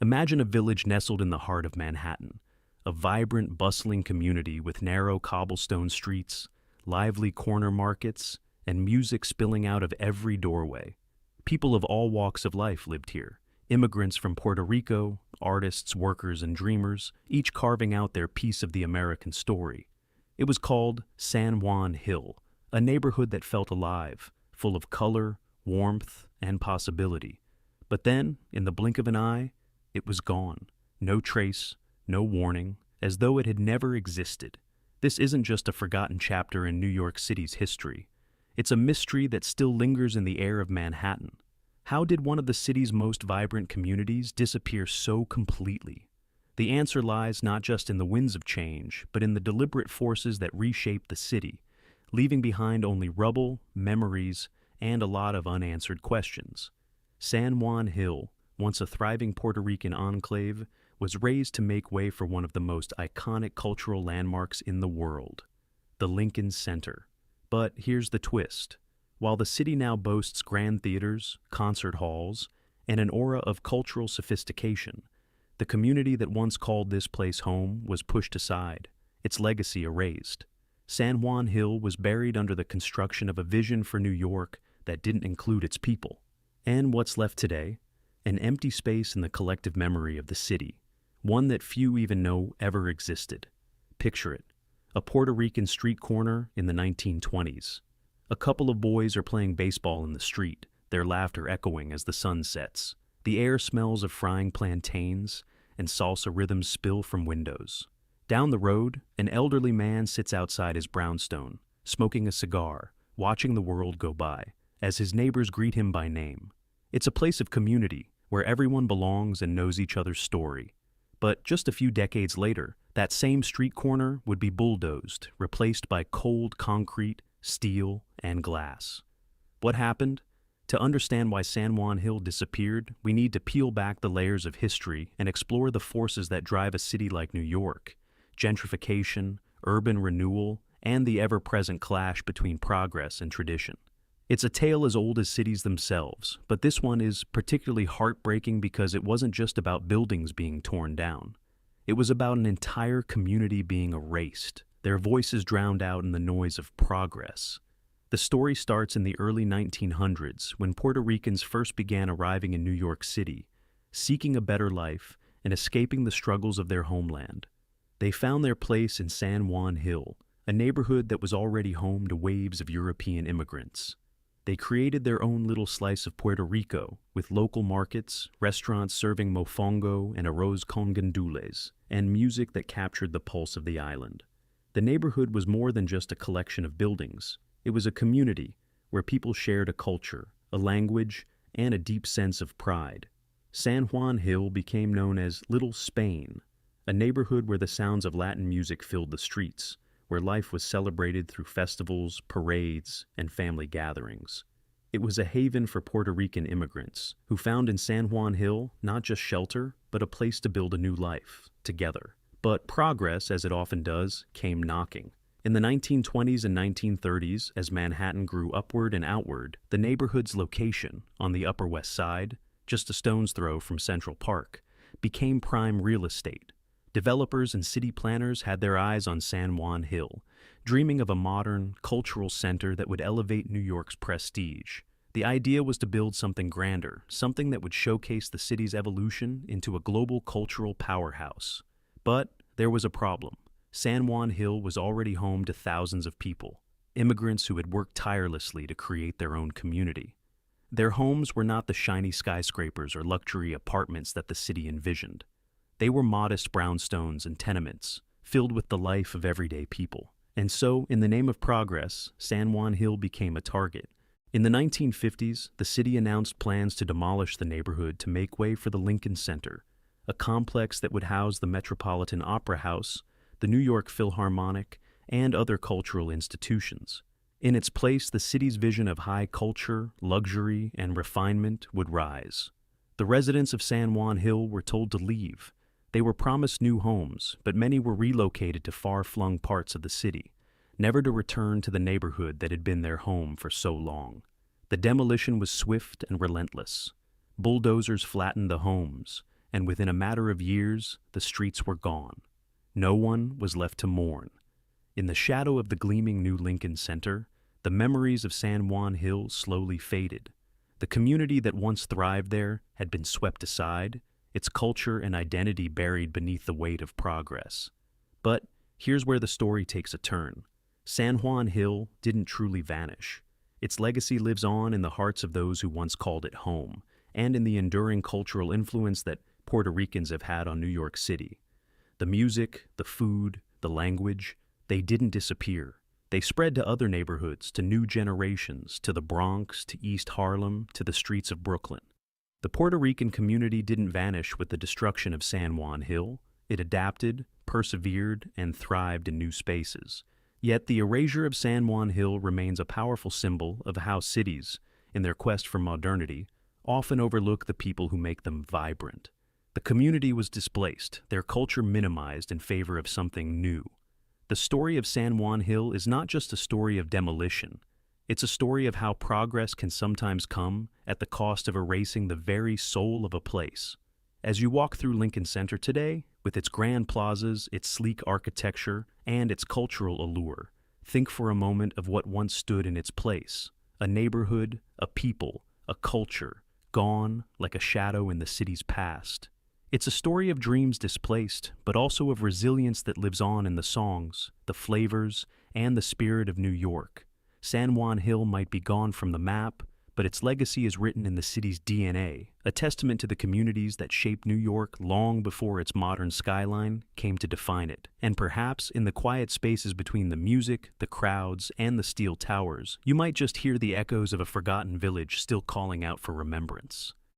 Imagine a village nestled in the heart of Manhattan, a vibrant, bustling community with narrow cobblestone streets, lively corner markets, and music spilling out of every doorway. People of all walks of life lived here. Immigrants from Puerto Rico, artists, workers, and dreamers, each carving out their piece of the American story. It was called San Juan Hill, a neighborhood that felt alive, full of color, warmth, and possibility. But then, in the blink of an eye, it was gone. No trace, no warning, as though it had never existed. This isn't just a forgotten chapter in New York City's history. It's a mystery that still lingers in the air of Manhattan. How did one of the city's most vibrant communities disappear so completely? The answer lies not just in the winds of change, but in the deliberate forces that reshaped the city, leaving behind only rubble, memories, and a lot of unanswered questions. San Juan Hill, once a thriving Puerto Rican enclave, was raised to make way for one of the most iconic cultural landmarks in the world, the Lincoln Center. But here's the twist. While the city now boasts grand theaters, concert halls, and an aura of cultural sophistication, the community that once called this place home was pushed aside, its legacy erased. San Juan Hill was buried under the construction of a vision for New York that didn't include its people. And what's left today? An empty space in the collective memory of the city, one that few even know ever existed. Picture it, a Puerto Rican street corner in the 1920s. A couple of boys are playing baseball in the street, their laughter echoing as the sun sets. The air smells of frying plantains, and salsa rhythms spill from windows. Down the road, an elderly man sits outside his brownstone, smoking a cigar, watching the world go by, as his neighbors greet him by name. It's a place of community, where everyone belongs and knows each other's story. But just a few decades later, that same street corner would be bulldozed, replaced by cold concrete, steel, and glass. What happened? To understand why San Juan Hill disappeared, we need to peel back the layers of history and explore the forces that drive a city like New York: gentrification, urban renewal, and the ever-present clash between progress and tradition. It's a tale as old as cities themselves, but this one is particularly heartbreaking because it wasn't just about buildings being torn down. It was about an entire community being erased, their voices drowned out in the noise of progress. The story starts in the early 1900s when Puerto Ricans first began arriving in New York City, seeking a better life and escaping the struggles of their homeland. They found their place in San Juan Hill, a neighborhood that was already home to waves of European immigrants. They created their own little slice of Puerto Rico, with local markets, restaurants serving mofongo and arroz con gandules, and music that captured the pulse of the island. The neighborhood was more than just a collection of buildings. It was a community where people shared a culture, a language, and a deep sense of pride. San Juan Hill became known as Little Spain, a neighborhood where the sounds of Latin music filled the streets, where life was celebrated through festivals, parades, and family gatherings. It was a haven for Puerto Rican immigrants, who found in San Juan Hill not just shelter, but a place to build a new life, together. But progress, as it often does, came knocking. In the 1920s and 1930s, as Manhattan grew upward and outward, the neighborhood's location, on the Upper West Side, just a stone's throw from Central Park, became prime real estate. Developers and city planners had their eyes on San Juan Hill, dreaming of a modern, cultural center that would elevate New York's prestige. The idea was to build something grander, something that would showcase the city's evolution into a global cultural powerhouse. But there was a problem. San Juan Hill was already home to thousands of people, immigrants who had worked tirelessly to create their own community. Their homes were not the shiny skyscrapers or luxury apartments that the city envisioned. They were modest brownstones and tenements, filled with the life of everyday people. And so, in the name of progress, San Juan Hill became a target. In the 1950s, the city announced plans to demolish the neighborhood to make way for the Lincoln Center, a complex that would house the Metropolitan Opera House, the New York Philharmonic, and other cultural institutions. In its place, the city's vision of high culture, luxury, and refinement would rise. The residents of San Juan Hill were told to leave. They were promised new homes, but many were relocated to far-flung parts of the city, never to return to the neighborhood that had been their home for so long. The demolition was swift and relentless. Bulldozers flattened the homes, and within a matter of years, the streets were gone. No one was left to mourn. In the shadow of the gleaming new Lincoln Center, the memories of San Juan Hill slowly faded. The community that once thrived there had been swept aside, its culture and identity buried beneath the weight of progress. But here's where the story takes a turn. San Juan Hill didn't truly vanish. Its legacy lives on in the hearts of those who once called it home, and in the enduring cultural influence that Puerto Ricans have had on New York City. The music, the food, the language, they didn't disappear. They spread to other neighborhoods, to new generations, to the Bronx, to East Harlem, to the streets of Brooklyn. The Puerto Rican community didn't vanish with the destruction of San Juan Hill. It adapted, persevered, and thrived in new spaces. Yet the erasure of San Juan Hill remains a powerful symbol of how cities, in their quest for modernity, often overlook the people who make them vibrant. The community was displaced, their culture minimized in favor of something new. The story of San Juan Hill is not just a story of demolition. It's a story of how progress can sometimes come at the cost of erasing the very soul of a place. As you walk through Lincoln Center today, with its grand plazas, its sleek architecture, and its cultural allure, think for a moment of what once stood in its place. A neighborhood, a people, a culture, gone like a shadow in the city's past. It's a story of dreams displaced, but also of resilience that lives on in the songs, the flavors, and the spirit of New York. San Juan Hill might be gone from the map, but its legacy is written in the city's DNA, a testament to the communities that shaped New York long before its modern skyline came to define it. And perhaps in the quiet spaces between the music, the crowds, and the steel towers, you might just hear the echoes of a forgotten village still calling out for remembrance.